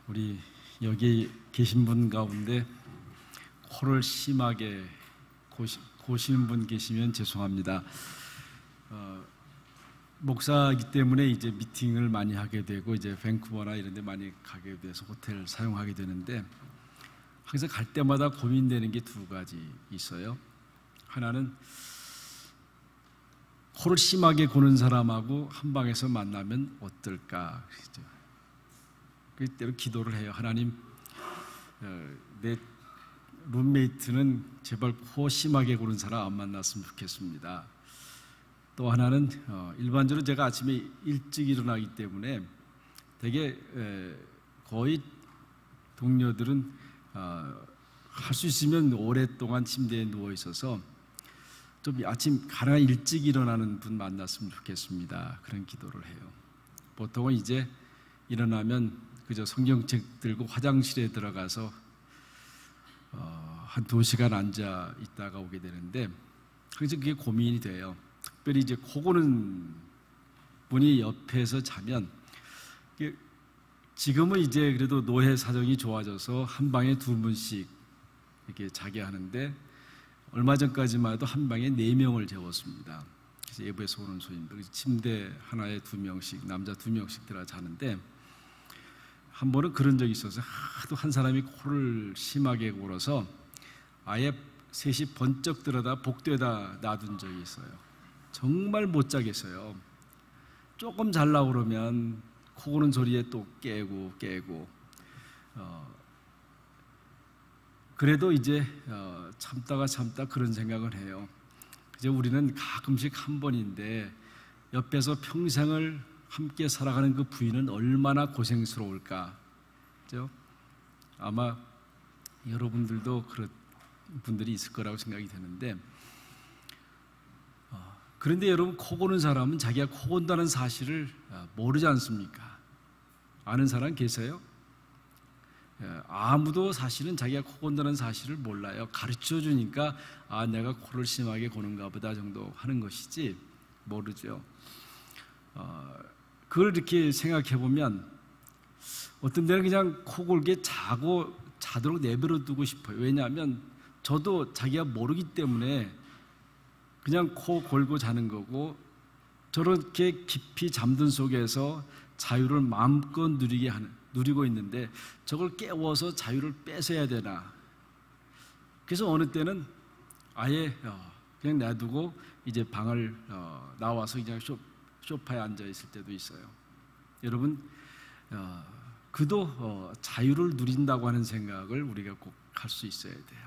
우리 여기 계신 분 가운데 코를 심하게 고시는 분 계시면 죄송합니다. 목사이기 때문에 이제 미팅을 많이 하게 되고 이제 밴쿠버나 이런 데 많이 가게 돼서 호텔 사용하게 되는데 항상 갈 때마다 고민되는 게 두 가지 있어요. 하나는 코를 심하게 고는 사람하고 한 방에서 만나면 어떨까. 그때로 기도를 해요. 하나님, 내 룸메이트는 제발 코 심하게 고는 사람 안 만났으면 좋겠습니다. 또 하나는 일반적으로 제가 아침에 일찍 일어나기 때문에 되게 거의 동료들은 할 수 있으면 오랫동안 침대에 누워 있어서 좀 아침 가능한 일찍 일어나는 분 만났으면 좋겠습니다. 그런 기도를 해요. 보통은 이제 일어나면 그저 성경책 들고 화장실에 들어가서 한 2시간 앉아 있다가 오게 되는데 항상 그게 고민이 돼요. 특별히 이제 코 고는 분이 옆에서 자면 지금은 이제 그래도 노회 사정이 좋아져서 한 방에 2분씩 이렇게 자게 하는데 얼마 전까지만 해도 한 방에 4명을 재웠습니다. 그래서 외부에서 오는 소리입니다. 침대 하나에 2명씩, 남자 2명씩 들어 자는데 한 번은 그런 적이 있어서 하도 한 사람이 코를 심하게 골아서 아예 셋이 번쩍 들어다 복도에다 놔둔 적이 있어요. 정말 못 자겠어요. 조금 자려고 그러면 코 고는 소리에 또 깨고 그래도 이제 참다 그런 생각을 해요. 이제 우리는 가끔씩 한 번인데 옆에서 평생을 함께 살아가는 그 부인은 얼마나 고생스러울까. 그죠? 아마 여러분들도 그런 분들이 있을 거라고 생각이 되는데 그런데 여러분, 코 고는 사람은 자기가 코 곤다는 사실을 모르지 않습니까? 아는 사람 계세요? 아무도 사실은 자기가 코 곤다는 사실을 몰라요. 가르쳐 주니까 내가 코를 심하게 고는가 보다 정도 하는 것이지 모르죠. 그걸 이렇게 생각해 보면 어떤 데는 그냥 코 골게 자도록 내버려 두고 싶어요. 왜냐하면 저도 자기가 모르기 때문에 그냥 코 골고 자는 거고, 저렇게 깊이 잠든 속에서 자유를 마음껏 누리고 있는데 저걸 깨워서 자유를 뺏어야 되나. 그래서 어느 때는 아예 그냥 놔두고 이제 방을 나와서 그냥 소파에 앉아 있을 때도 있어요. 여러분, 그도 자유를 누린다고 하는 생각을 우리가 꼭 할 수 있어야 돼요.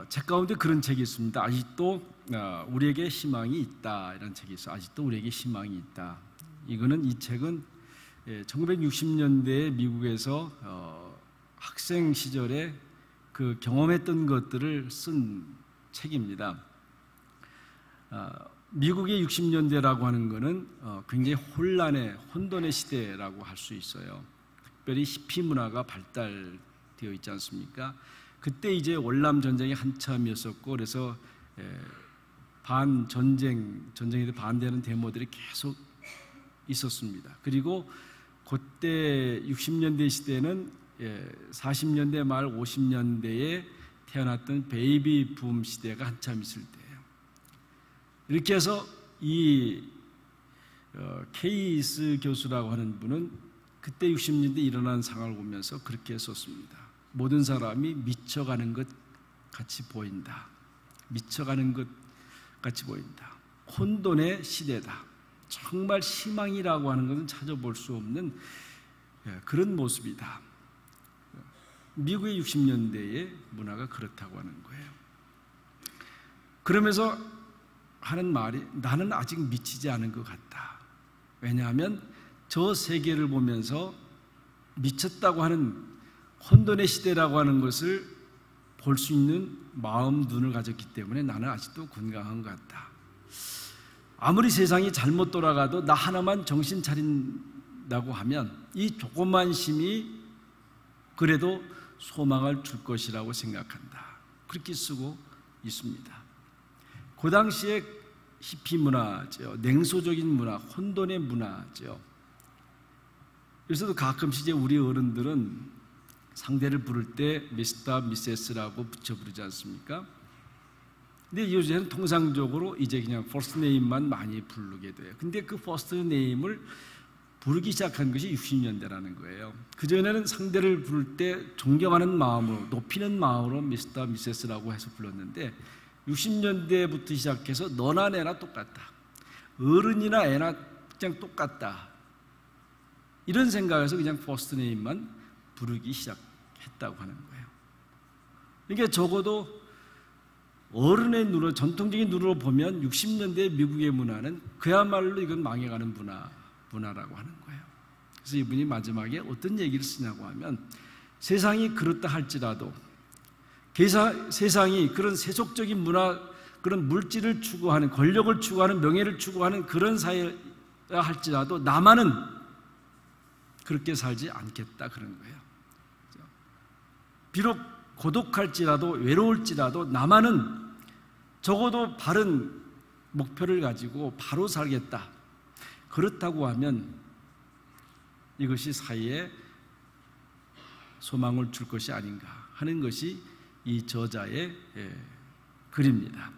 책 가운데 그런 책이 있습니다. 아직도 우리에게 희망이 있다, 이런 책이 있어요. 아직도 우리에게 희망이 있다. 이 책은 1960년대에 미국에서 학생 시절에 그 경험했던 것들을 쓴 책입니다. 미국의 60년대라고 하는 것은 굉장히 혼돈의 시대라고 할 수 있어요. 특별히 히피 문화가 발달되어 있지 않습니까? 그때 이제 월남 전쟁이 한참이었었고, 그래서 전쟁에 반대하는 데모들이 계속 있었습니다. 그리고 그때 60년대 시대는 40년대 말 50년대에 태어났던 베이비 붐 시대가 한참 있을 때예요. 이렇게 해서 이 케이스 교수라고 하는 분은 그때 60년대 일어난 상황을 보면서 그렇게 썼습니다. 모든 사람이 미쳐가는 것 같이 보인다. 미쳐가는 것 같이 보인다. 혼돈의 시대다. 정말 희망이라고 하는 것은 찾아볼 수 없는 그런 모습이다. 미국의 60년대의 문화가 그렇다고 하는 거예요. 그러면서 하는 말이, 나는 아직 미치지 않은 것 같다. 왜냐하면 저 세계를 보면서 미쳤다고 하는 혼돈의 시대라고 하는 것을 볼 수 있는 마음, 눈을 가졌기 때문에 나는 아직도 건강한 것 같다. 아무리 세상이 잘못 돌아가도 나 하나만 정신 차린다고 하면 이 조그만 힘이 그래도 소망을 줄 것이라고 생각한다. 그렇게 쓰고 있습니다. 그 당시에 히피 문화죠. 냉소적인 문화, 혼돈의 문화죠. 요새도 가끔씩 이제 우리 어른들은 상대를 부를 때 미스터, 미세스라고 붙여 부르지 않습니까? 근데 요새는 통상적으로 이제 그냥 퍼스트 네임만 많이 부르게 돼요. 근데 그 퍼스트 네임을 부르기 시작한 것이 60년대라는 거예요. 그전에는 상대를 부를 때 존경하는 마음으로, 높이는 마음으로 미스터, 미세스라고 해서 불렀는데 60년대부터 시작해서 너나 내나 똑같다. 어른이나 애나 그냥 똑같다. 이런 생각에서 그냥 퍼스트 네임만 부르기 시작했다고 하는 거예요. 그러니까 적어도 어른의 눈으로, 전통적인 눈으로 보면 60년대 미국의 문화는 그야말로 이건 망해가는 문화라고 하는 거예요. 그래서 이분이 마지막에 어떤 얘기를 쓰냐고 하면 세상이 그렇다 할지라도 세상이 그런 세속적인 문화, 그런 물질을 추구하는, 권력을 추구하는, 명예를 추구하는 그런 사회라 할지라도 나만은 그렇게 살지 않겠다 그런 거예요. 비록 고독할지라도 외로울지라도 나만은 적어도 바른 목표를 가지고 바로 살겠다. 그렇다고 하면 이것이 사회에 소망을 줄 것이 아닌가 하는 것이 이 저자의 글입니다.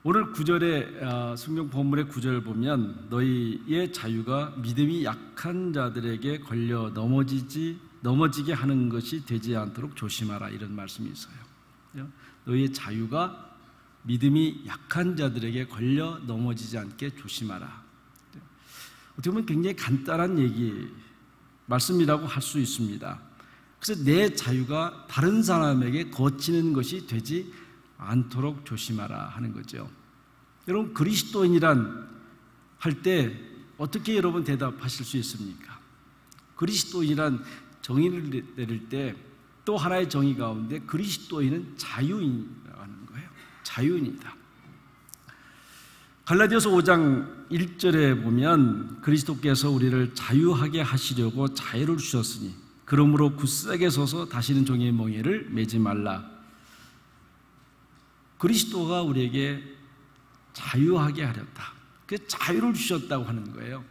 오늘 9절에 성경 본문의 9절을 보면 너희의 자유가 믿음이 약한 자들에게 걸려 넘어지게 하는 것이 되지 않도록 조심하라 이런 말씀이 있어요. 너희의 자유가 믿음이 약한 자들에게 걸려 넘어지지 않게 조심하라. 어떻게 보면 굉장히 간단한 말씀이라고 할 수 있습니다. 그래서 내 자유가 다른 사람에게 거치는 것이 되지 않도록 조심하라 하는 거죠. 여러분, 그리스도인이란 할 때 어떻게 여러분 대답하실 수 있습니까? 그리스도인이란 정의를 내릴 때 또 하나의 정의 가운데 그리스도인은 자유인이라고 하는 거예요. 자유인이다. 갈라디아서 5장 1절에 보면 그리스도께서 우리를 자유하게 하시려고 자유를 주셨으니 그러므로 굳세게 서서 다시는 종의 멍에를 매지 말라. 그리스도가 우리에게 자유하게 하렸다. 그 자유를 주셨다고 하는 거예요.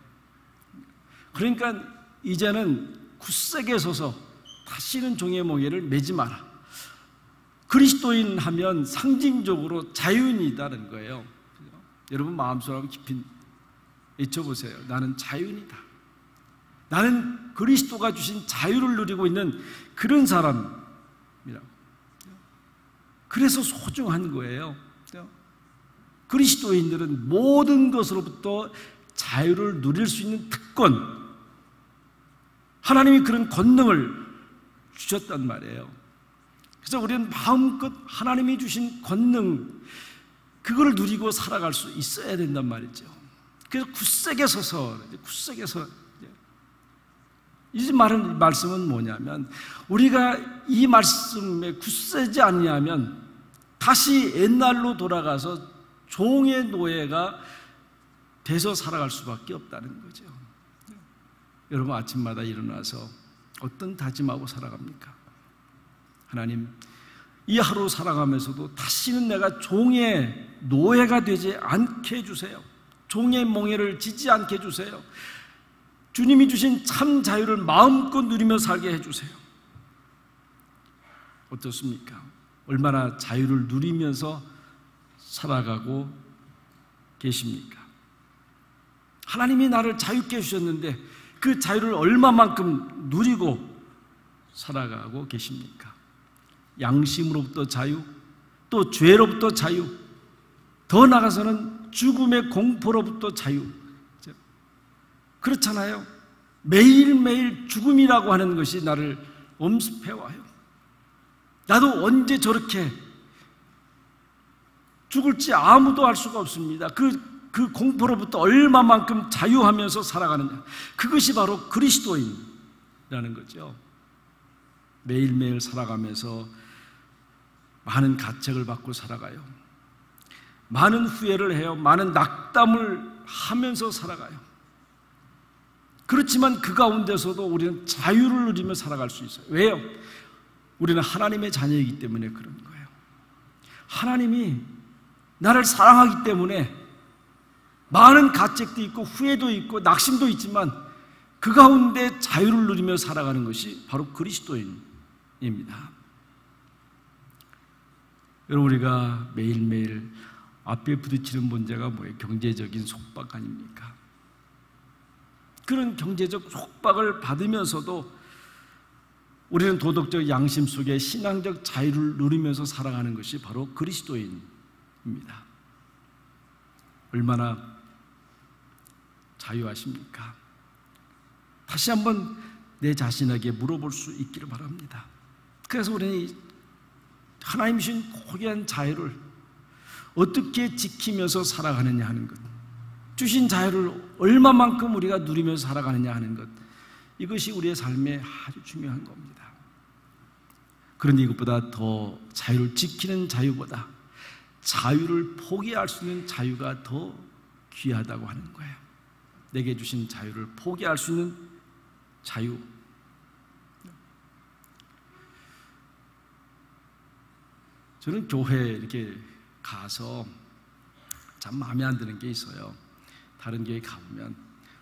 그러니까 이제는 굳세게 서서 다시는 종의 멍에를 매지 마라. 그리스도인 하면 상징적으로 자유인이다는 거예요. 여러분 마음속으로 한번 깊이 외쳐보세요. 나는 자유인이다. 나는 그리스도가 주신 자유를 누리고 있는 그런 사람이라고. 그래서 소중한 거예요. 그리스도인들은 모든 것으로부터 자유를 누릴 수 있는 특권, 하나님이 그런 권능을 주셨단 말이에요. 그래서 우리는 마음껏 하나님이 주신 권능, 그걸 누리고 살아갈 수 있어야 된단 말이죠. 그래서 굳세게 서서, 이 말씀은 뭐냐면 우리가 이 말씀에 굳세지 않냐면 다시 옛날로 돌아가서 종의 노예가 돼서 살아갈 수밖에 없다는 거죠. 여러분 아침마다 일어나서 어떤 다짐하고 살아갑니까? 하나님, 이 하루 살아가면서도 다시는 내가 종의 노예가 되지 않게 해주세요. 종의 멍에를 지지 않게 해주세요. 주님이 주신 참 자유를 마음껏 누리며 살게 해주세요. 어떻습니까? 얼마나 자유를 누리면서 살아가고 계십니까? 하나님이 나를 자유케 해주셨는데 그 자유를 얼마만큼 누리고 살아가고 계십니까? 양심으로부터 자유, 또 죄로부터 자유, 더 나아가서는 죽음의 공포로부터 자유. 그렇잖아요. 매일매일 죽음이라고 하는 것이 나를 엄습해와요. 나도 언제 저렇게 죽을지 아무도 알 수가 없습니다. 그 공포로부터 얼마만큼 자유하면서 살아가느냐, 그것이 바로 그리스도인이라는 거죠. 매일매일 살아가면서 많은 가책을 받고 살아가요. 많은 후회를 해요. 많은 낙담을 하면서 살아가요. 그렇지만 그 가운데서도 우리는 자유를 누리며 살아갈 수 있어요. 왜요? 우리는 하나님의 자녀이기 때문에 그런 거예요. 하나님이 나를 사랑하기 때문에 많은 가책도 있고 후회도 있고 낙심도 있지만 그 가운데 자유를 누리며 살아가는 것이 바로 그리스도인입니다. 여러분, 우리가 매일매일 앞에 부딪히는 문제가 뭐예요? 경제적인 속박 아닙니까? 그런 경제적 속박을 받으면서도 우리는 도덕적 양심 속에 신앙적 자유를 누리면서 살아가는 것이 바로 그리스도인입니다. 얼마나 자유하십니까? 다시 한번 내 자신에게 물어볼 수 있기를 바랍니다. 그래서 우리는 하나님 주신 고귀한 자유를 어떻게 지키면서 살아가느냐 하는 것, 주신 자유를 얼마만큼 우리가 누리면서 살아가느냐 하는 것, 이것이 우리의 삶에 아주 중요한 겁니다. 그런데 이것보다 더 자유를 지키는 자유보다 자유를 포기할 수 있는 자유가 더 귀하다고 하는 거예요. 내게 주신 자유를 포기할 수 있는 자유. 저는 교회에 이렇게 가서 참 마음에 안 드는 게 있어요. 다른 교회 가보면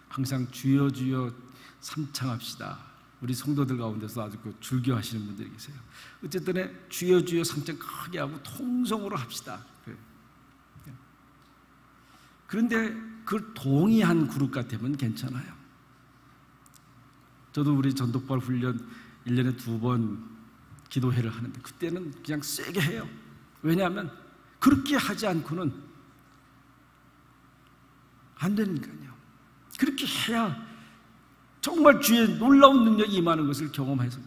항상 주여 주여 삼창합시다. 우리 성도들 가운데서 아주 그 줄교하시는 분들이 계세요. 어쨌든 주여 주여 삼창 크게 하고 통성으로 합시다. 그런데 그걸 동의한 그룹 같으면 괜찮아요. 저도 우리 전독발 훈련 1년에 2번 기도회를 하는데 그때는 그냥 세게 해요. 왜냐하면 그렇게 하지 않고는 안 되니까요. 그렇게 해야 정말 주의 놀라운 능력이 임하는 것을 경험해서.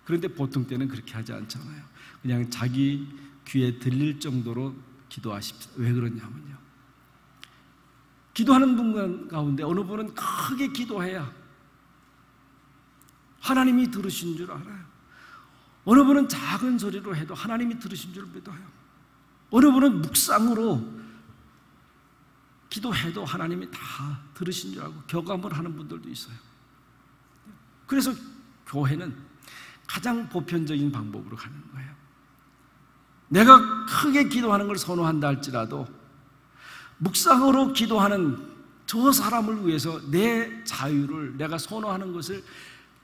그런데 보통 때는 그렇게 하지 않잖아요. 그냥 자기 귀에 들릴 정도로 기도하십시오. 왜 그러냐면요, 기도하는 분 가운데 어느 분은 크게 기도해야 하나님이 들으신 줄 알아요. 어느 분은 작은 소리로 해도 하나님이 들으신 줄 믿어요. 어느 분은 묵상으로 기도해도 하나님이 다 들으신 줄 알고 교감을 하는 분들도 있어요. 그래서 교회는 가장 보편적인 방법으로 가는 거예요. 내가 크게 기도하는 걸 선호한다 할지라도 묵상으로 기도하는 저 사람을 위해서 내 자유를, 내가 선호하는 것을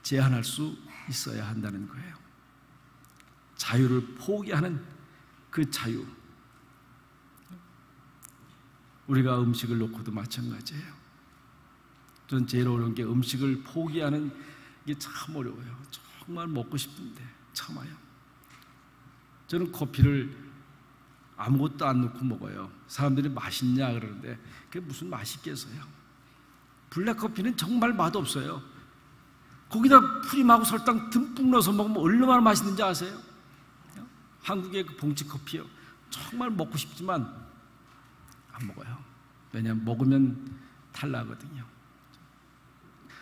제한할 수 있어야 한다는 거예요. 자유를 포기하는 그 자유. 우리가 음식을 놓고도 마찬가지예요. 저는 제일 어려운 게 음식을 포기하는 게 참 어려워요. 정말 먹고 싶은데 참아요. 저는 커피를 아무것도 안 넣고 먹어요. 사람들이 맛있냐 그러는데 그게 무슨 맛있겠어요. 블랙커피는 정말 맛없어요. 거기다 프림하고 설탕 듬뿍 넣어서 먹으면 얼마나 맛있는지 아세요? 한국의 그 봉지커피요, 정말 먹고 싶지만 안 먹어요. 왜냐하면 먹으면 탈나거든요.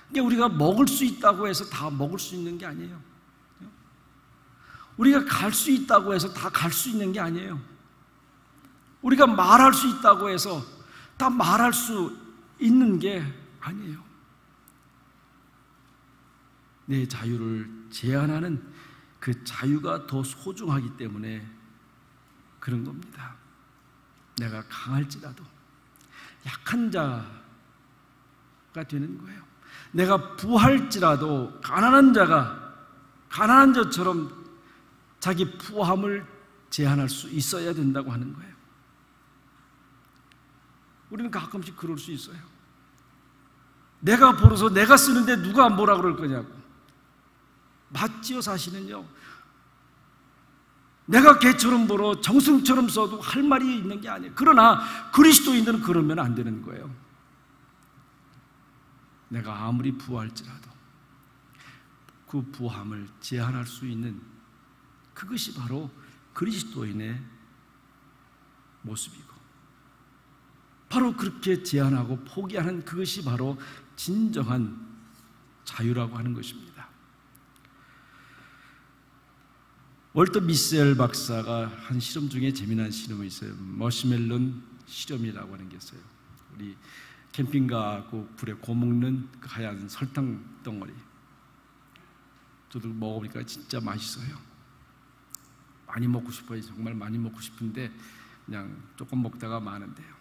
그러니까 우리가 먹을 수 있다고 해서 다 먹을 수 있는 게 아니에요. 우리가 갈 수 있다고 해서 다 갈 수 있는 게 아니에요. 우리가 말할 수 있다고 해서 다 말할 수 있는 게 아니에요. 내 자유를 제한하는 그 자유가 더 소중하기 때문에 그런 겁니다. 내가 강할지라도 약한 자가 되는 거예요. 내가 부할지라도 가난한 자가 가난한 자처럼 자기 부함을 제한할 수 있어야 된다고 하는 거예요. 우리는 가끔씩 그럴 수 있어요. 내가 벌어서 내가 쓰는데 누가 뭐라 그럴 거냐고. 맞지요. 사실은요, 내가 개처럼 벌어 정승처럼 써도 할 말이 있는 게 아니에요. 그러나 그리스도인들은 그러면 안 되는 거예요. 내가 아무리 부할지라도 그 부함을 제한할 수 있는, 그것이 바로 그리스도인의 모습이고, 바로 그렇게 제한하고 포기하는 그것이 바로 진정한 자유라고 하는 것입니다. 월터 미셀 박사가 한 실험 중에 재미난 실험이 있어요. 머시멜론 실험이라고 하는 게 있어요. 우리 캠핑 가고 불에 구워먹는 그 하얀 설탕 덩어리. 저도 먹어보니까 진짜 맛있어요. 많이 먹고 싶어요. 정말 많이 먹고 싶은데 그냥 조금 먹다가 마는데요.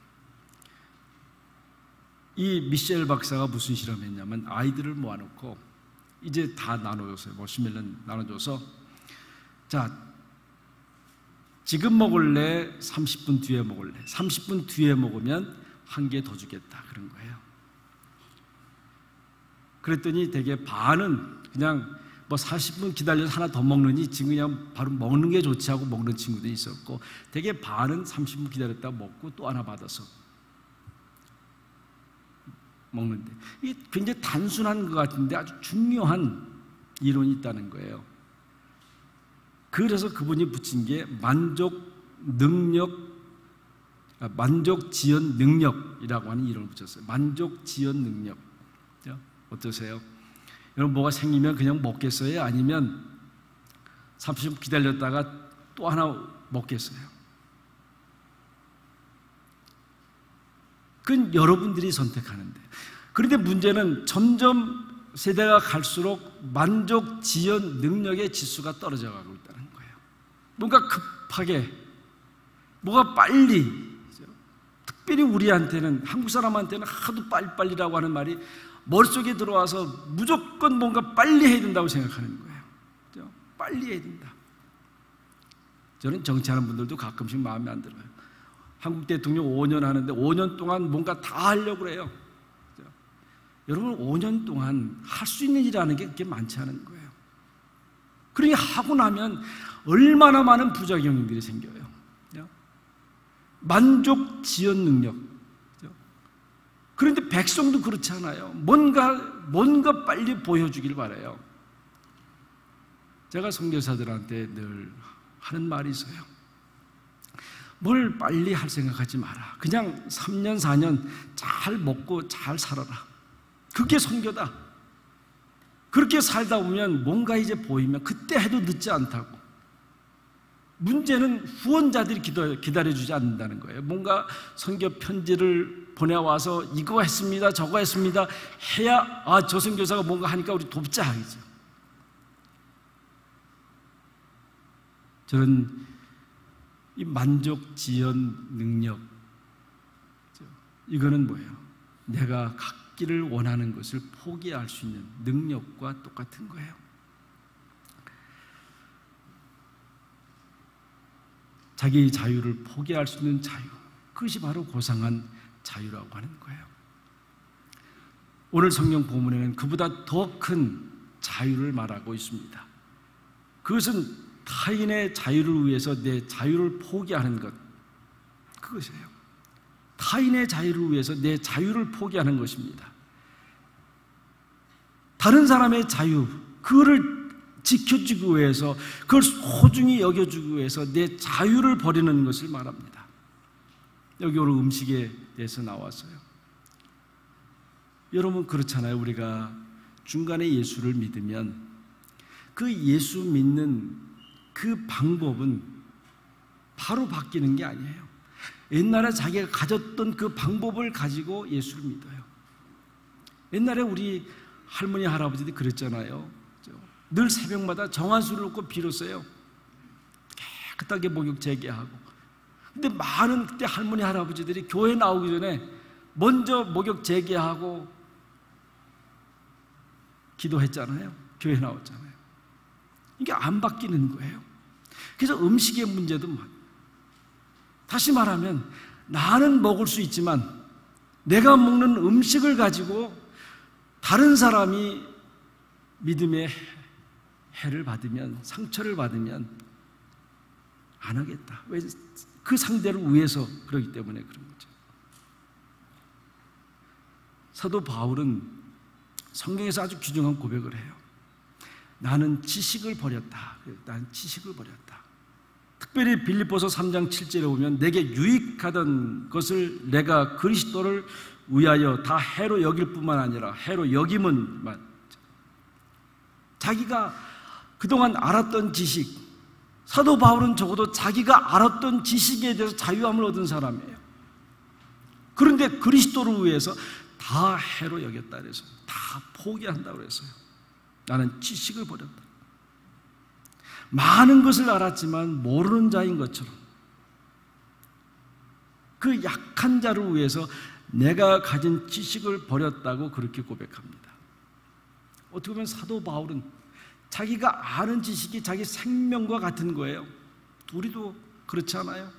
이 미셸 박사가 무슨 실험했냐면 아이들을 모아놓고 이제 다 나눠줬어요. 머시멜론 나눠줘서 자, 지금 먹을래? 30분 뒤에 먹을래? 30분 뒤에 먹으면 한 개 더 주겠다. 그런 거예요. 그랬더니 되게 반은 그냥 뭐 40분 기다려서 하나 더 먹느니 지금 그냥 바로 먹는 게 좋지 하고 먹는 친구도 있었고, 되게 반은 30분 기다렸다 먹고 또 하나 받아서 먹는데, 이게 굉장히 단순한 것 같은데 아주 중요한 이론이 있다는 거예요. 그래서 그분이 붙인 게 만족 지연 능력이라고 하는 이론을 붙였어요. 만족 지연 능력. 어떠세요? 여러분, 뭐가 생기면 그냥 먹겠어요? 아니면 30분 기다렸다가 또 하나 먹겠어요? 그건 여러분들이 선택하는데, 그런데 문제는 점점 세대가 갈수록 만족 지연 능력의 지수가 떨어져 가고 있다는 거예요. 뭔가 급하게, 뭐가 빨리, 특별히 우리한테는, 한국 사람한테는 하도 빨리빨리라고 하는 말이 머릿속에 들어와서 무조건 뭔가 빨리 해야 된다고 생각하는 거예요. 그렇죠? 빨리 해야 된다. 저는 정치하는 분들도 가끔씩 마음에 안 들어요. 한국 대통령 5년 하는데 5년 동안 뭔가 다 하려고 그래요. 그렇죠? 여러분, 5년 동안 할 수 있는 일이라는 게 그렇게 많지 않은 거예요. 그러니 하고 나면 얼마나 많은 부작용들이 생겨요. 그렇죠? 만족 지연 능력. 그런데 백성도 그렇지 않아요. 뭔가 빨리 보여주길 바라요. 제가 선교사들한테 늘 하는 말이 있어요. 뭘 빨리 할 생각하지 마라. 그냥 3년, 4년 잘 먹고 잘 살아라. 그게 선교다. 그렇게 살다 보면 뭔가 이제 보이면 그때 해도 늦지 않다고. 문제는 후원자들이 기다려주지 않는다는 거예요. 뭔가 선교 편지를 보내와서 이거 했습니다, 저거 했습니다 해야 저 선교사가 뭔가 하니까 우리 돕자 하겠죠. 저는 이 만족 지연 능력, 이거는 뭐예요? 내가 갖기를 원하는 것을 포기할 수 있는 능력과 똑같은 거예요. 자기의 자유를 포기할 수 있는 자유, 그것이 바로 고상한 자유라고 하는 거예요. 오늘 성경 본문에는 그보다 더 큰 자유를 말하고 있습니다. 그것은 타인의 자유를 위해서 내 자유를 포기하는 것, 그것이에요. 타인의 자유를 위해서 내 자유를 포기하는 것입니다. 다른 사람의 자유, 그거를 지켜주기 위해서, 그걸 소중히 여겨주기 위해서 내 자유를 버리는 것을 말합니다. 여기 오늘 음식에 대해서 나왔어요. 여러분, 그렇잖아요. 우리가 중간에 예수를 믿으면 그 예수 믿는 그 방법은 바로 바뀌는 게 아니에요. 옛날에 자기가 가졌던 그 방법을 가지고 예수를 믿어요. 옛날에 우리 할머니, 할아버지들이 그랬잖아요. 늘 새벽마다 정한수를 놓고 빌었어요. 깨끗하게 목욕 재개하고. 근데 많은 그때 할머니, 할아버지들이 교회 나오기 전에 먼저 목욕 재개하고 기도했잖아요. 교회 나왔잖아요. 이게 안 바뀌는 거예요. 그래서 음식의 문제도 다시 말하면 나는 먹을 수 있지만 내가 먹는 음식을 가지고 다른 사람이 믿음의 해를 받으면, 상처를 받으면 안 하겠다. 왜? 그 상대를 위해서 그러기 때문에 그런 거죠. 사도 바울은 성경에서 아주 귀중한 고백을 해요. 나는 지식을 버렸다. 나는 지식을 버렸다. 특별히 빌립보서 3장 7절에 보면 내게 유익하던 것을 내가 그리스도를 위하여 다 해로 여길 뿐만 아니라 해로 여김은, 자기가 그동안 알았던 지식, 사도 바울은 적어도 자기가 알았던 지식에 대해서 자유함을 얻은 사람이에요. 그런데 그리스도를 위해서 다 해로 여겼다 그래서 다 포기한다고 그랬어요. 나는 지식을 버렸다. 많은 것을 알았지만 모르는 자인 것처럼 그 약한 자를 위해서 내가 가진 지식을 버렸다고 그렇게 고백합니다. 어떻게 보면 사도 바울은 자기가 아는 지식이 자기 생명과 같은 거예요. 우리도 그렇지 않아요?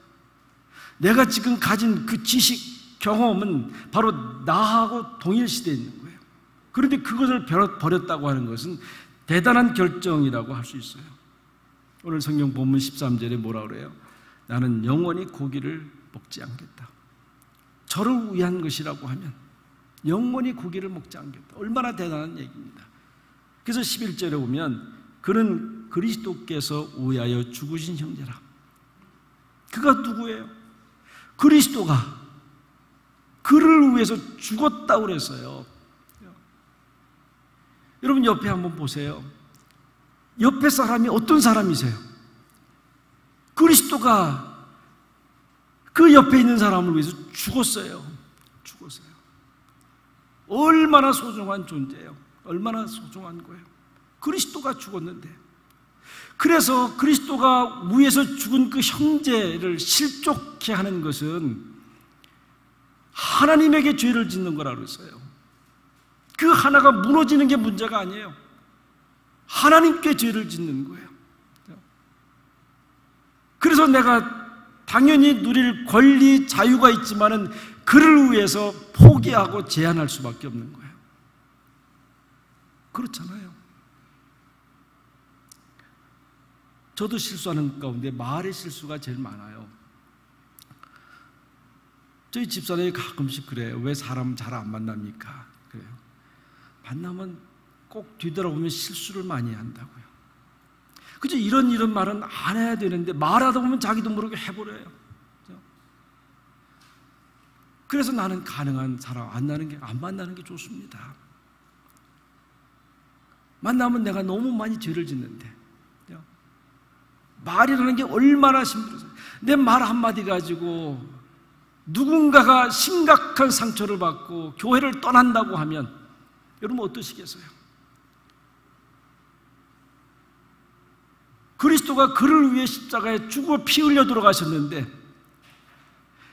내가 지금 가진 그 지식, 경험은 바로 나하고 동일시되어 있는 거예요. 그런데 그것을 버렸다고 하는 것은 대단한 결정이라고 할 수 있어요. 오늘 성경 본문 13절에 뭐라 그래요? 나는 영원히 고기를 먹지 않겠다. 저를 위한 것이라고 하면 영원히 고기를 먹지 않겠다. 얼마나 대단한 얘기입니다. 그래서 11절에 보면 그는 그리스도께서 위하여 죽으신 형제라. 그가 누구예요? 그리스도가 그를 위해서 죽었다고 그랬어요. 여러분 옆에 한번 보세요. 옆에 사람이 어떤 사람이세요? 그리스도가 그 옆에 있는 사람을 위해서 죽었어요. 죽었어요. 얼마나 소중한 존재예요. 얼마나 소중한 거예요. 그리스도가 죽었는데, 그래서 그리스도가 위에서 죽은 그 형제를 실족케 하는 것은 하나님에게 죄를 짓는 거라고 그랬어요. 그 하나가 무너지는 게 문제가 아니에요. 하나님께 죄를 짓는 거예요. 그래서 내가 당연히 누릴 권리, 자유가 있지만은 그를 위해서 포기하고 제한할 수밖에 없는 거예요. 그렇잖아요. 저도 실수하는 가운데 말의 실수가 제일 많아요. 저희 집사람이 가끔씩 그래요. 왜 사람 잘 안 만납니까? 그래요. 만나면 꼭 뒤돌아보면 실수를 많이 한다고요. 그죠? 이런 말은 안 해야 되는데 말하다 보면 자기도 모르게 해버려요. 그래서 나는 가능한 사람 안 만나는 게 좋습니다. 만나면 내가 너무 많이 죄를 짓는데, 말이라는 게 얼마나 힘들어요. 내 말 한마디 가지고 누군가가 심각한 상처를 받고 교회를 떠난다고 하면 여러분 어떠시겠어요? 그리스도가 그를 위해 십자가에 죽어 피 흘려 들어가셨는데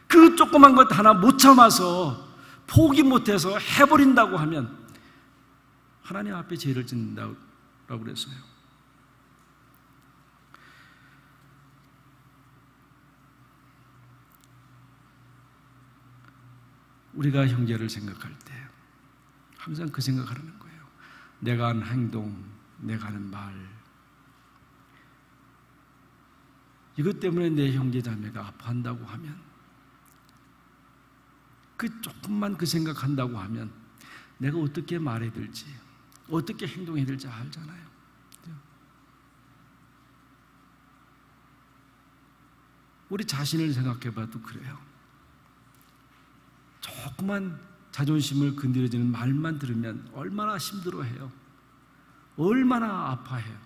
그 조그만 것 하나 못 참아서 포기 못해서 해버린다고 하면 하나님 앞에 죄를 짓는다고 그랬어요. 우리가 형제를 생각할 때 항상 그 생각하는 거예요. 내가 하는 행동, 내가 하는 말, 이것 때문에 내 형제 자매가 아파한다고 하면, 그 조금만 그 생각한다고 하면 내가 어떻게 말해야 될지, 어떻게 행동해야 될지 알잖아요. 우리 자신을 생각해 봐도 그래요. 조그만 자존심을 건드려지는 말만 들으면 얼마나 힘들어해요. 얼마나 아파해요.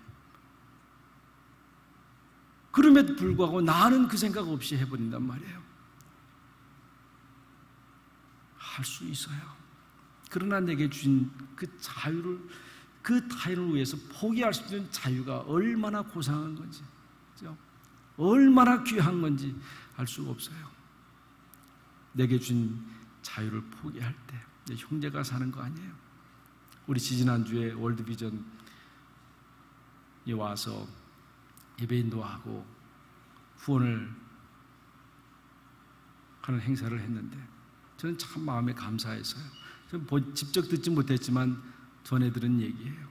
그럼에도 불구하고 나는 그 생각 없이 해버린단 말이에요. 할 수 있어요. 그러나 내게 주신 그 자유를, 그 타인을 위해서 포기할 수 있는 자유가 얼마나 고상한 건지, 얼마나 귀한 건지 알 수가 없어요. 내게 준 자유를 포기할 때 내 형제가 사는 거 아니에요. 우리 지지난주에 월드비전에 와서 예배인도 하고 후원을 하는 행사를 했는데 저는 참 마음에 감사했어요. 저는 직접 듣지 못했지만 전해들은 얘기예요.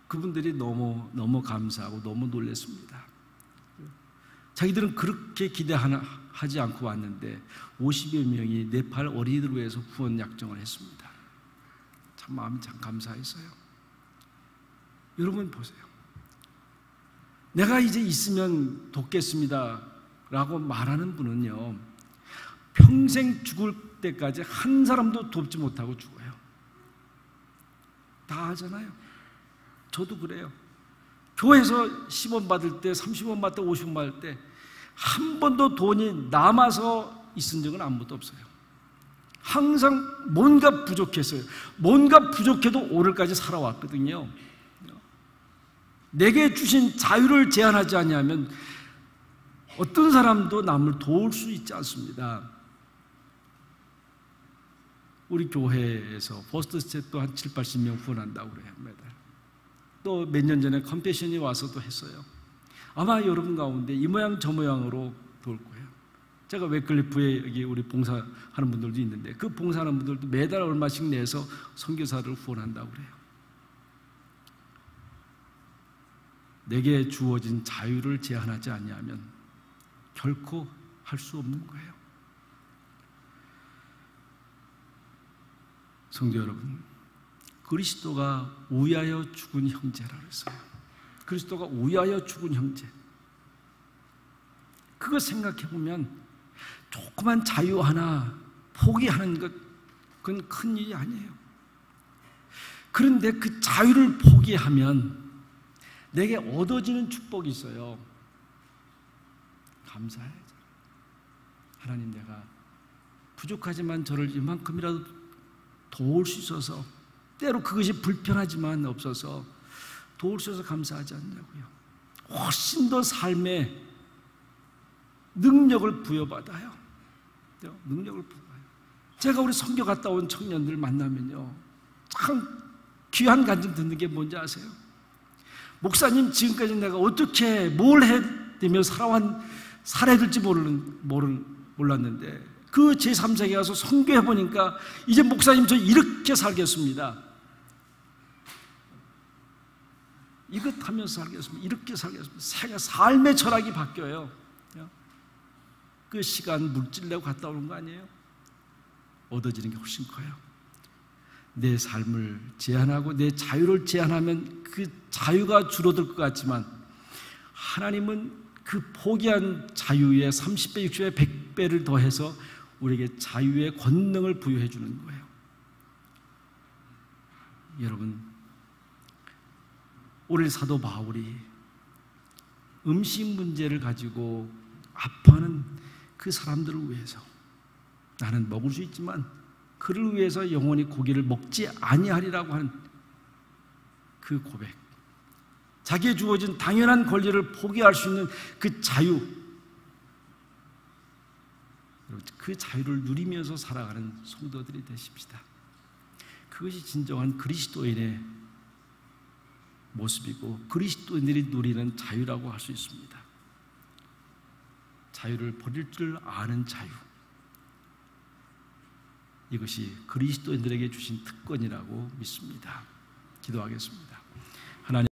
그분들이 너무 감사하고 너무 놀랐습니다. 자기들은 그렇게 기대하지 않고 왔는데 50여 명이 네팔 어린이들을 위해서 후원 약정을 했습니다. 참 마음이 참 감사했어요. 여러분 보세요. 내가 이제 있으면 돕겠습니다 라고 말하는 분은요, 평생 죽을 때까지 한 사람도 돕지 못하고 죽어요. 다 하잖아요. 저도 그래요. 교회에서 10원 받을 때, 30원 받을 때, 50원 받을 때 한 번도 돈이 남아서 있은 적은 한 번도 없어요. 항상 뭔가 부족했어요. 뭔가 부족해도 오늘까지 살아왔거든요. 내게 주신 자유를 제한하지 않으면 어떤 사람도 남을 도울 수 있지 않습니다. 우리 교회에서 포스트 스텝도 한 7, 80명 후원한다고 그래요. 매달. 또 몇 년 전에 컴패션이 와서도 했어요. 아마 여러분 가운데 이 모양 저 모양으로 도울 거예요. 제가 웨클리프에 여기 우리 봉사하는 분들도 있는데 그 봉사하는 분들도 매달 얼마씩 내서 선교사를 후원한다고 그래요. 내게 주어진 자유를 제한하지 아니하면 결코 할 수 없는 거예요. 성도 여러분, 그리스도가 위하여 죽은 형제라고 했어요. 그리스도가 위하여 죽은 형제. 그거 생각해 보면 조그만 자유 하나 포기하는 것, 그건 큰 일이 아니에요. 그런데 그 자유를 포기하면 내게 얻어지는 축복이 있어요. 감사해야죠. 하나님, 내가 부족하지만 저를 이만큼이라도 도울 수 있어서, 때로 그것이 불편하지만 없어서 도울 수 있어서 감사하지 않냐고요. 훨씬 더 삶에 능력을 부여받아요. 능력을 부여받아요. 제가 우리 선교 갔다 온 청년들 만나면요, 참 귀한 간증 듣는 게 뭔지 아세요? 목사님, 지금까지 내가 어떻게 뭘 해되며 살아야 될지 몰랐는데 그 제3세계 가서 선교해 보니까 이제 목사님 저 이렇게 살겠습니다. 이것 하면서 살겠습니다. 이렇게 살겠습니다. 삶의 철학이 바뀌어요. 그 시간 물질 내고 갔다 오는 거 아니에요? 얻어지는 게 훨씬 커요. 내 삶을 제한하고 내 자유를 제한하면 그 자유가 줄어들 것 같지만 하나님은 그 포기한 자유에 30배, 60배, 100배를 더해서 우리에게 자유의 권능을 부여해 주는 거예요. 여러분, 오늘 사도 바울이 음식 문제를 가지고 아파하는 그 사람들을 위해서, 나는 먹을 수 있지만 그를 위해서 영원히 고기를 먹지 아니하리라고 하는 그 고백, 자기에 주어진 당연한 권리를 포기할 수 있는 그 자유, 그 자유를 누리면서 살아가는 성도들이 되십시다. 그것이 진정한 그리스도인의 모습이고 그리스도인들이 누리는 자유라고 할 수 있습니다. 자유를 버릴 줄 아는 자유, 이것이 그리스도인들에게 주신 특권이라고 믿습니다. 기도하겠습니다. 하나님,